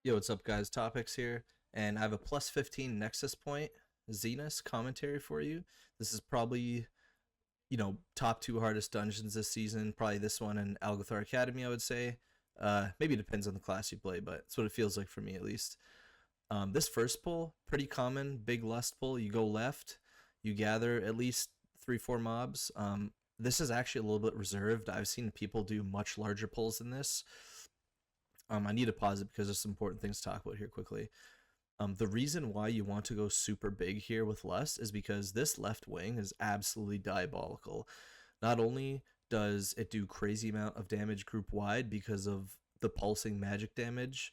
Yo, what's up, guys? Topics here, and I have a plus 15 Nexus point Xenas commentary for you. This is probably, top two hardest dungeons this season. Probably this one and Algothar Academy, I would say. Maybe it depends on the class you play, but it's what it feels like for me at least. This first pull, pretty common, big lust pull. You go left, you gather at least 3, 4 mobs. This is actually a little bit reserved. I've seen people do much larger pulls than this. I need to pause it because there's some important things to talk about here quickly. The reason why you want to go super big here with Lust is because this left wing is absolutely diabolical. Not only does it do crazy amount of damage group wide because of the pulsing magic damage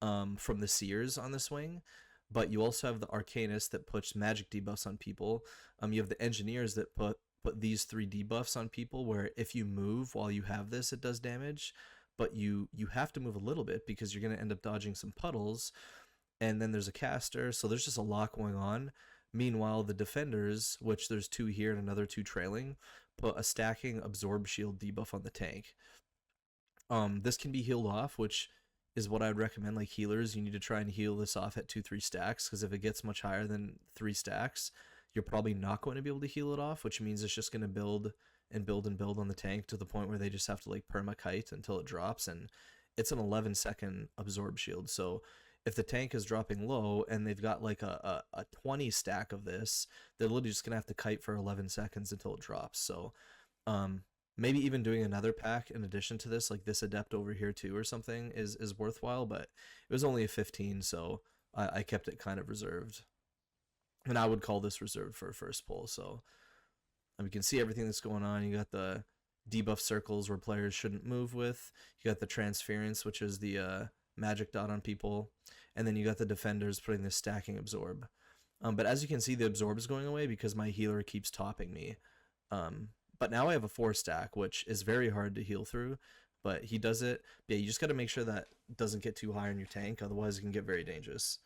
from the sears on this wing, but you also have the arcanist that puts magic debuffs on people. You have the engineers that put these 3 debuffs on people where if you move while you have this, it does damage, but you have to move a little bit because you're going to end up dodging some puddles. And then there's a caster, so there's just a lot going on. Meanwhile, the defenders, which there's 2 here and another 2 trailing, put a stacking absorb shield debuff on the tank. This can be healed off, which is what I'd recommend. Like healers, you need to try and heal this off at 2-3 stacks, because if it gets much higher than 3 stacks, you're probably not going to be able to heal it off, which means it's just going to build and build and build on the tank to the point where they just have to like perma-kite until it drops, and it's an 11-second absorb shield. So if the tank is dropping low and they've got like a 20 stack of this, they're literally just gonna have to kite for 11 seconds until it drops. So maybe even doing another pack in addition to this, like this adept over here too or something, is worthwhile, but it was only a 15, so I kept it kind of reserved. And I would call this reserved for a first pull. So you can see everything that's going on. You got the debuff circles where players shouldn't move with. You got the transference, which is the magic dot on people. And then you got the defenders putting the stacking absorb. But as you can see, the absorb is going away because my healer keeps topping me. But now I have a 4 stack, which is very hard to heal through. But he does it. Yeah, you just got to make sure that doesn't get too high on your tank. Otherwise, it can get very dangerous.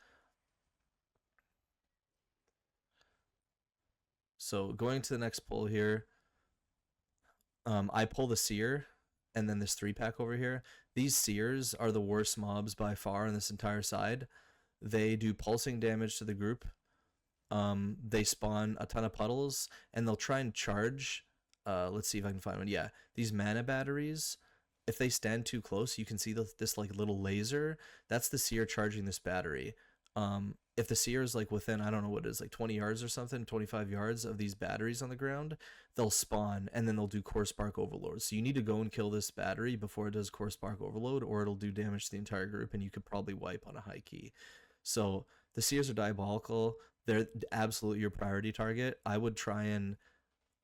So going to the next pull here, I pull the seer, and then this 3-pack over here. These seers are the worst mobs by far on this entire side. They do pulsing damage to the group. They spawn a ton of puddles, and they'll try and charge. Let's see if I can find one. Yeah, these mana batteries. If they stand too close, you can see this like little laser. That's the seer charging this battery. If the seer is like within, I don't know what it is, like 20 yards or something, 25 yards of these batteries on the ground, they'll spawn and then they'll do core spark overload. So you need to go and kill this battery before it does core spark overload, or it'll do damage to the entire group and you could probably wipe on a high key. So the seers are diabolical. They're absolutely your priority target. I would try and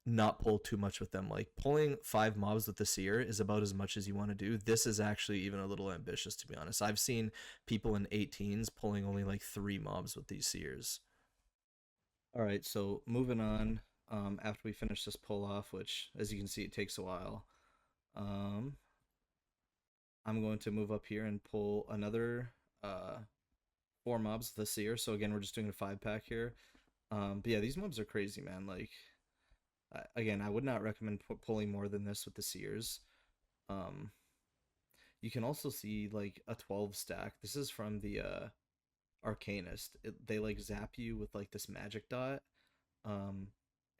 not pull too much with them. Like pulling 5 mobs with the seer is about as much as you want to do. This is actually even a little ambitious, to be honest. I've seen people in 18s pulling only like 3 mobs with these seers. All right, so moving on. After we finish this pull off, which as you can see it takes a while, um, I'm going to move up here and pull another 4 mobs with the seer. So again, we're just doing a 5-pack here. But yeah, these mobs are crazy, man. Like again, I would not recommend pulling more than this with the seers. Um, you can also see like a 12 stack. This is from the Arcanist. They like zap you with like this magic dot. Um,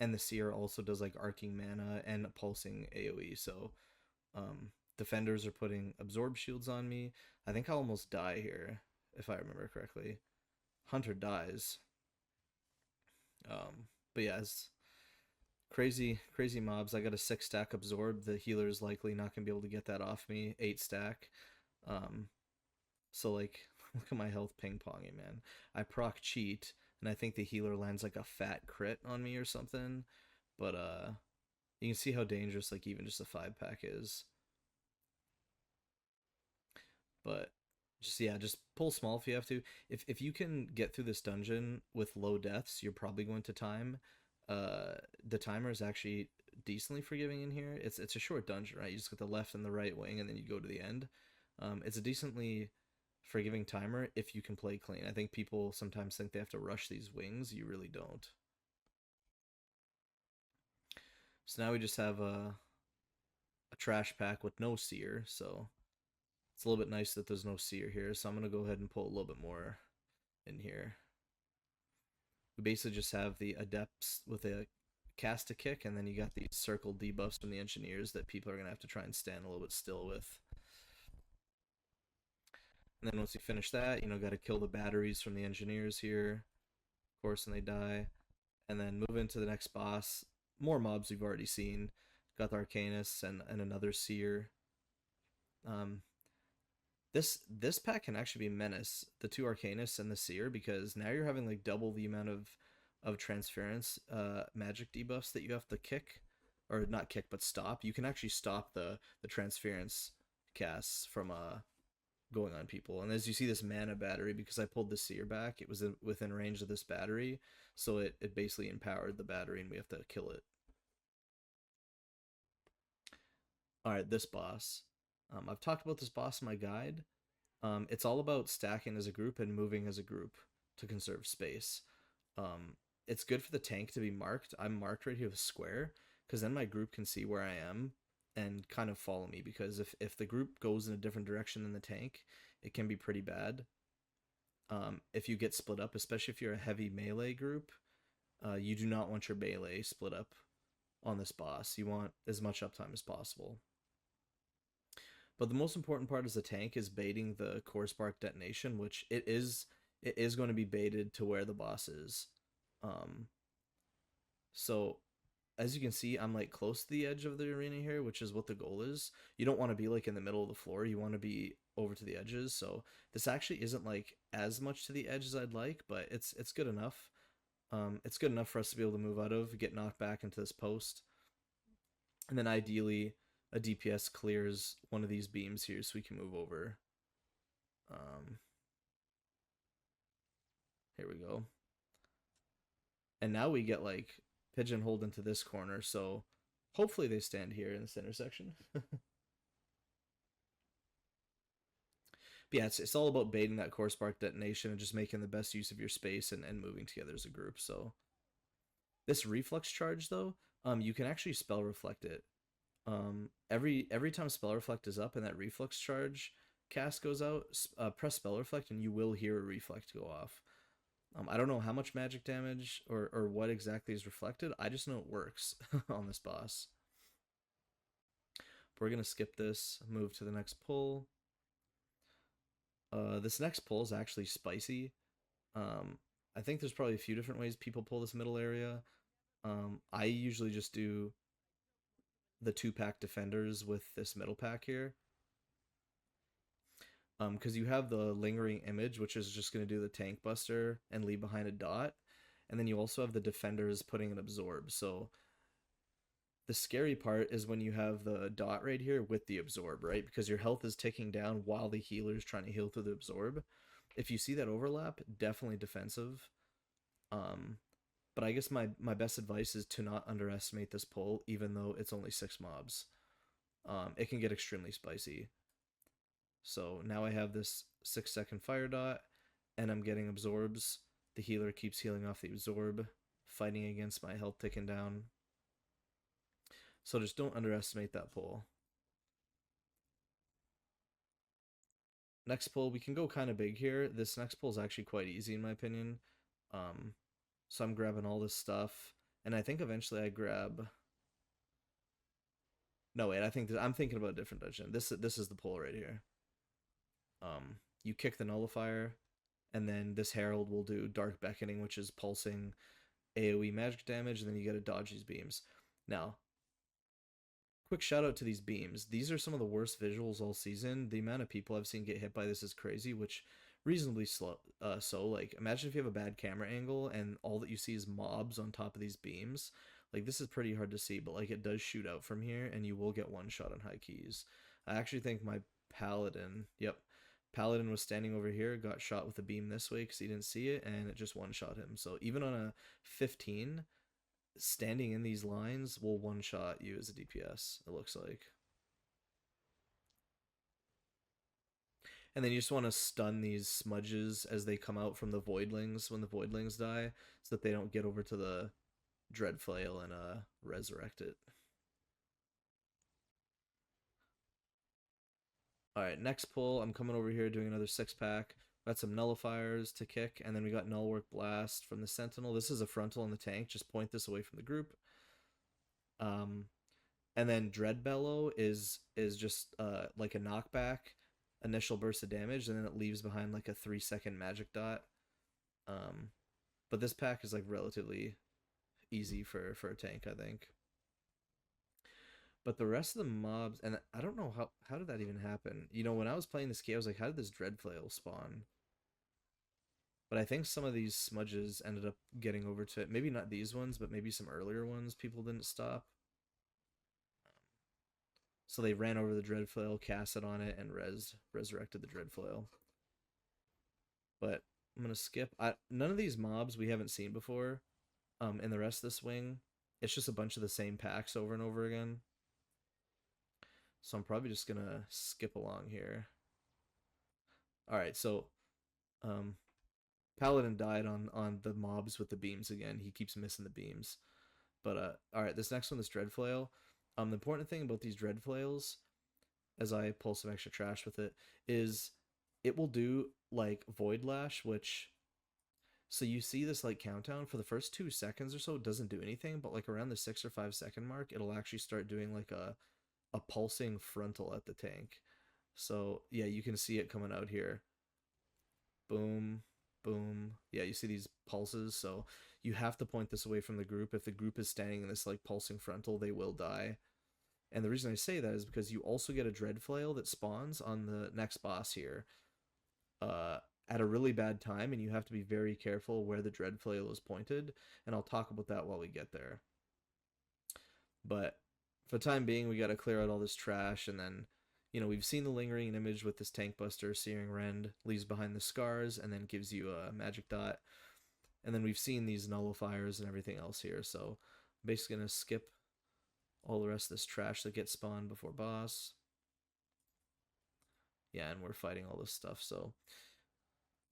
and the seer also does like arcing mana and pulsing AoE. So defenders are putting absorb shields on me. I think I'll almost die here if I remember correctly. Hunter dies. But yeah, it's crazy mobs. I got a 6-stack absorb. The healer is likely not gonna be able to get that off me. 8-stack. Um, so like, look at my health ping ponging, man. I proc cheat, and I think the healer lands like a fat crit on me or something. But you can see how dangerous like even just a 5-pack is. But just yeah, just pull small if you have to. If you can get through this dungeon with low deaths, you're probably going to time. The timer is actually decently forgiving in here. It's a short dungeon, right? You just get the left and the right wing, and then you go to the end. It's a decently forgiving timer if you can play clean. I think people sometimes think they have to rush these wings. You really don't. So now we just have a trash pack with no seer. So It's a little bit nice that there's no seer here, so I'm going to go ahead and pull a little bit more in here. We basically just have the adepts with a cast a kick, and then you got these circle debuffs from the engineers that people are going to have to try and stand a little bit still with. And then once you finish that, got to kill the batteries from the engineers here, of course, and they die. And then move into the next boss. More mobs we've already seen. Got the Arcanus and another Seer. This pack can actually be menace, the two Arcanus and the Seer, because now you're having like double the amount of transference magic debuffs that you have to kick, or not kick but stop. You can actually stop the transference casts from going on people. And as you see this mana battery, because I pulled the Seer back, it was within range of this battery, so it basically empowered the battery, and we have to kill it. Alright, this boss. I've talked about this boss in my guide. It's all about stacking as a group and moving as a group to conserve space. It's good for the tank to be marked. I'm marked right here with a square, because then my group can see where I am and kind of follow me, because if the group goes in a different direction than the tank, it can be pretty bad. If you get split up, especially if you're a heavy melee group, you do not want your melee split up on this boss. You want as much uptime as possible. But the most important part is the tank is baiting the core spark detonation, which it is going to be baited to where the boss is. So as you can see, I'm like close to the edge of the arena here, which is what the goal is. You don't want to be like in the middle of the floor. You want to be over to the edges. So this actually isn't like as much to the edge as I'd like, but it's good enough. It's good enough for us to be able to move out of, get knocked back into this post. And then ideally a DPS clears one of these beams here so we can move over. Here we go. And now we get like pigeonholed into this corner, so hopefully they stand here in this intersection. But yeah, it's all about baiting that core spark detonation and just making the best use of your space and moving together as a group. So this reflux charge though, you can actually spell reflect it. Every time spell reflect is up and that reflux charge cast goes out, press spell reflect and you will hear a reflect go off. I don't know how much magic damage or what exactly is reflected. I just know it works on this boss. But we're gonna skip this, move to the next pull. This next pull is actually spicy. I think there's probably a few different ways people pull this middle area. I usually just do the 2-pack defenders with this middle pack here. Because you have the lingering image, which is just going to do the tank buster and leave behind a dot. And then you also have the defenders putting an absorb. So the scary part is when you have the dot right here with the absorb, right? Because your health is ticking down while the healer is trying to heal through the absorb. If you see that overlap, definitely defensive. But I guess my best advice is to not underestimate this pull, even though it's only 6 mobs. It can get extremely spicy. So now I have this 6-second fire dot, and I'm getting absorbs. The healer keeps healing off the absorb, fighting against my health ticking down. So just don't underestimate that pull. Next pull, we can go kind of big here. This next pull is actually quite easy in my opinion. So I'm grabbing all this stuff, and I think eventually I grab... No, wait, I'm thinking about a different dungeon. This is the pull right here. You kick the nullifier, and then this herald will do dark beckoning, which is pulsing AoE magic damage, and then you gotta dodge these beams. Now, quick shout out to these beams. These are some of the worst visuals all season. The amount of people I've seen get hit by this is crazy, which reasonably slow. So like, imagine if you have a bad camera angle and all that you see is mobs on top of these beams. Like, this is pretty hard to see, but like, it does shoot out from here, and you will get one shot on high keys. I actually think my paladin, Paladin was standing over here, got shot with a beam this way because he didn't see it, and it just one-shot him. So even on a 15, standing in these lines will one-shot you as a DPS, it looks like. And then you just want to stun these smudges as they come out from the voidlings when the voidlings die, so that they don't get over to the dread flail and resurrect it. All right, next pull, I'm coming over here doing another 6-pack. Got some Nullifiers to kick, and then we got Null Work Blast from the Sentinel. This is a frontal in the tank. Just point this away from the group. Um, and then Dread Bellow is just like a knockback, initial burst of damage, and then it leaves behind like a 3-second magic dot. But this pack is like relatively easy for a tank, I think. But the rest of the mobs, and I don't know how did that even happen. You know, when I was playing this game, I was like, how did this Dread Flail spawn? But I think some of these smudges ended up getting over to maybe not these ones, but maybe some earlier ones people didn't stop. So they ran over the Dread Flail, cast it on it, and resurrected the Dread Flail. But I'm gonna skip. None of these mobs we haven't seen before. In the rest of the swing, it's just a bunch of the same packs over and over again. So I'm probably just gonna skip along here. All right, so Paladin died on the mobs with the beams again. He keeps missing the beams. But all right, this next one, this Dread Flail. The important thing about these Dread Flails, as I pull some extra trash with it, is it will do like Void Lash, which, so you see this like countdown for the first 2 seconds or so, it doesn't do anything, but like around the 6 or 5 second mark, it'll actually start doing like a pulsing frontal at the tank. So yeah, you can see it coming out here. Boom, boom. Yeah, you see these pulses. So you have to point this away from the group. If the group is standing in this like pulsing frontal, they will die. And the reason I say that is because you also get a Dread Flail that spawns on the next boss here at a really bad time, and you have to be very careful where the Dread Flail is pointed. And I'll talk about that while we get there. But for the time being, we got to clear out all this trash, and then, you know, we've seen the lingering image with this tank buster, Searing Rend, leaves behind the scars, and then gives you a magic dot. And then we've seen these nullifiers and everything else here, so I'm basically going to skip all the rest of this trash that gets spawned before boss. Yeah, and we're fighting all this stuff, so.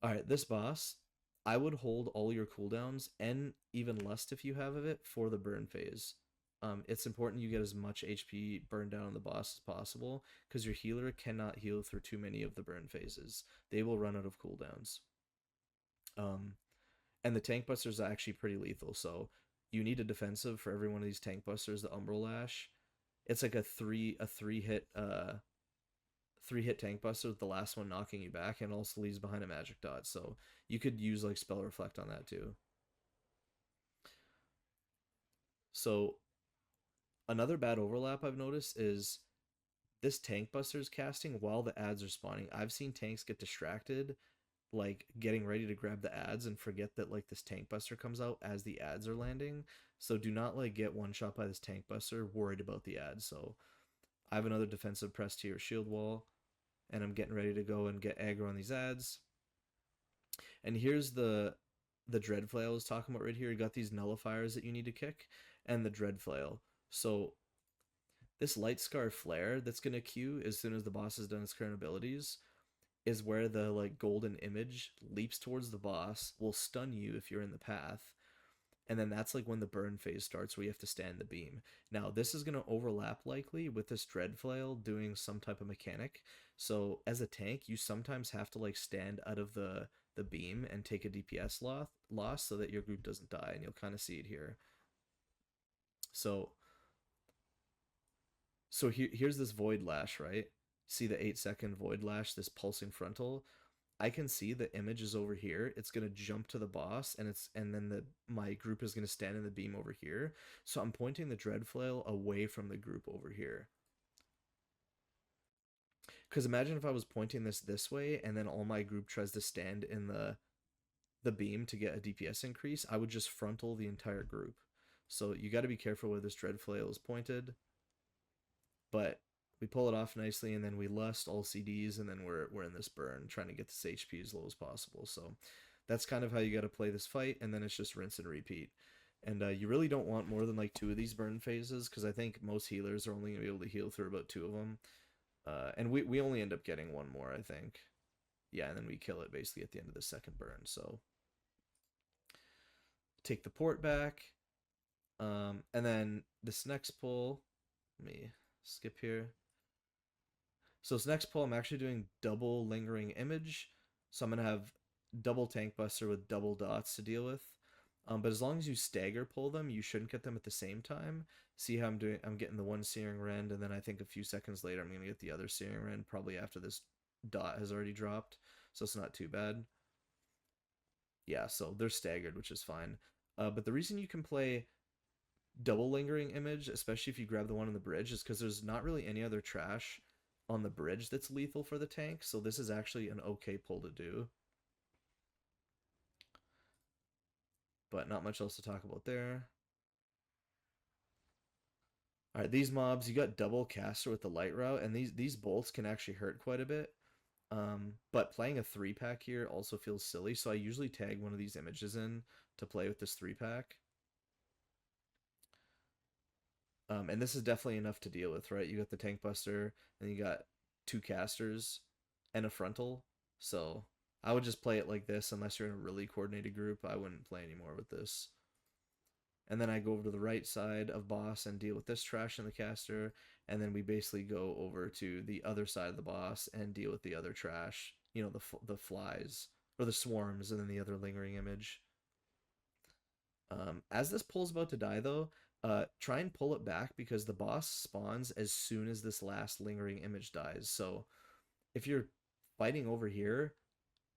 Alright, this boss, I would hold all your cooldowns, and even Lust if you have of it, for the burn phase. It's important you get as much HP burned down on the boss as possible, because your healer cannot heal through too many of the burn phases. They will run out of cooldowns. And the tank busters are actually pretty lethal, so you need a defensive for every one of these tank busters. The Umbral Lash, it's like a three hit tank buster with the last one knocking you back, and also leaves behind a magic dot, so you could use like Spell Reflect on that too. So another bad overlap I've noticed is this tank buster's casting while the ads are spawning. I've seen tanks get distracted, like getting ready to grab the ads, and forget that like this tank buster comes out as the ads are landing. So do not like get one shot by this tank buster worried about the ads. So I have another defensive press tier shield wall, and I'm getting ready to go and get aggro on these ads. And here's the Dread Flail I was talking about right here. You got these nullifiers that you need to kick, and the Dread Flail. So this Light Scar Flare that's gonna queue as soon as the boss has done its current abilities is where the like golden image leaps towards the boss, will stun you if you're in the path, and then that's like when the burn phase starts where you have to stand the beam. Now this is going to overlap likely with this Dread Flail doing some type of mechanic, so as a tank you sometimes have to like stand out of the beam and take a DPS loss so that your group doesn't die, and you'll kind of see it here. So here's this Void Lash, right? See the 8-second Void Lash, this pulsing frontal. I can see the image is over here. It's gonna jump to the boss, and then my group is gonna stand in the beam over here. So I'm pointing the Dread Flail away from the group over here. Because imagine if I was pointing this way, and then all my group tries to stand in the beam to get a DPS increase, I would just frontal the entire group. So you got to be careful where this Dread Flail is pointed. But we pull it off nicely, and then we lust all CDs, and then we're in this burn trying to get this HP as low as possible. So that's kind of how you got to play this fight, and then it's just rinse and repeat. And you really don't want more than like 2 of these burn phases, because I think most healers are only going to be able to heal through about 2 of them. And we only end up getting 1 more, I think. Yeah, and then we kill it basically at the end of the second burn. So take the port back. And then this next pull, let me skip here. So this next pull, I'm actually doing double lingering image. So I'm gonna have double tank buster with double dots to deal with. But as long as you stagger pull them, you shouldn't get them at the same time. See how I'm doing? I'm getting the one searing rend, and then I think a few seconds later I'm gonna get the other searing rend, probably after this dot has already dropped. So it's not too bad. Yeah, so they're staggered, which is fine. But the reason you can play double lingering image, especially if you grab the one on the bridge, is because there's not really any other trash on the bridge that's lethal for the tank, so this is actually an okay pull to do. But not much else to talk about there. Alright, these mobs, you got double caster with the light route, and these bolts can actually hurt quite a bit. But playing a 3-pack here also feels silly, so I usually tag one of these images in to play with this 3-pack. And this is definitely enough to deal with, right? You got the tank buster, and you got 2 casters and a frontal. So I would just play it like this unless you're in a really coordinated group. I wouldn't play anymore with this. And then I go over to the right side of boss and deal with this trash in the caster, and then we basically go over to the other side of the boss and deal with the other trash, you know, the flies or the swarms, and then the other lingering image. As this pull's about to die though, try and pull it back because the boss spawns as soon as this last lingering image dies. So if you're fighting over here,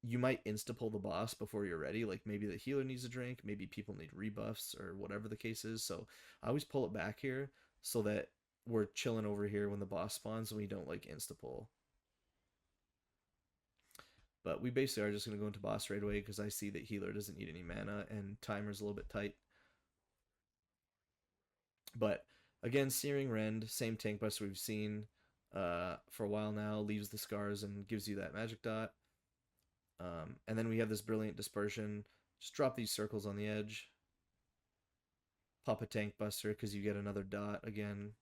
you might insta pull the boss before you're ready. Like maybe the healer needs a drink, maybe people need rebuffs or whatever the case is. So I always pull it back here so that we're chilling over here when the boss spawns and we don't like insta pull. But we basically are just going to go into boss right away because I see that healer doesn't need any mana and timer's a little bit tight. But again, Searing Rend, same tank buster we've seen for a while now, leaves the scars and gives you that magic dot. And then we have this Brilliant Dispersion. Just drop these circles on the edge. Pop a tank buster because you get another dot again.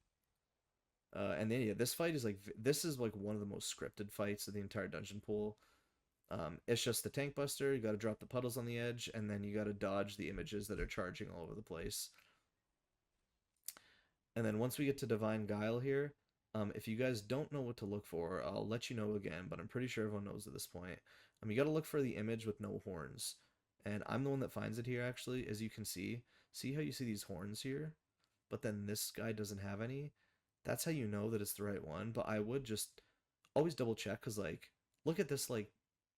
And then yeah, this fight is like one of the most scripted fights of the entire dungeon pool. It's just the tank buster. You got to drop the puddles on the edge, and then you got to dodge the images that are charging all over the place. And then once we get to Divine Guile here, if you guys don't know what to look for, I'll let you know again, but I'm pretty sure everyone knows at this point. You got to look for the image with no horns. And I'm the one that finds it here, actually, as you can see. See how you see these horns here? But then this guy doesn't have any? That's how you know that it's the right one, but I would just always double check, because, like, look at this, like,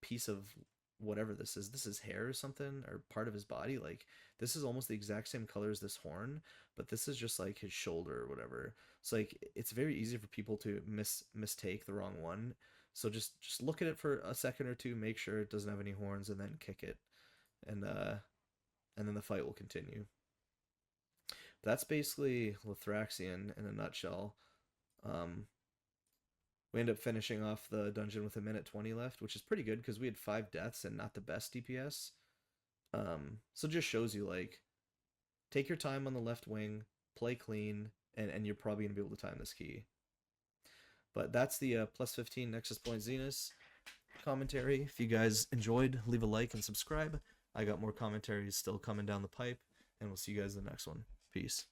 piece of whatever this is. This is hair or something, or part of his body. Like, this is almost the exact same color as this horn, but this is just like his shoulder or whatever. So like it's very easy for people to mistake the wrong one. So just look at it for a second or two, make sure it doesn't have any horns, and then kick it, and then the fight will continue. That's basically Lithraxian in a nutshell. We end up finishing off the dungeon with 1:20 left, which is pretty good because we had 5 deaths and not the best DPS. So just shows you, like, take your time on the left wing, play clean, and you're probably going to be able to time this key. But that's the plus 15 Nexus Point Xenas commentary. If you guys enjoyed, leave a like and subscribe. I got more commentaries still coming down the pipe, and we'll see you guys in the next one. Peace.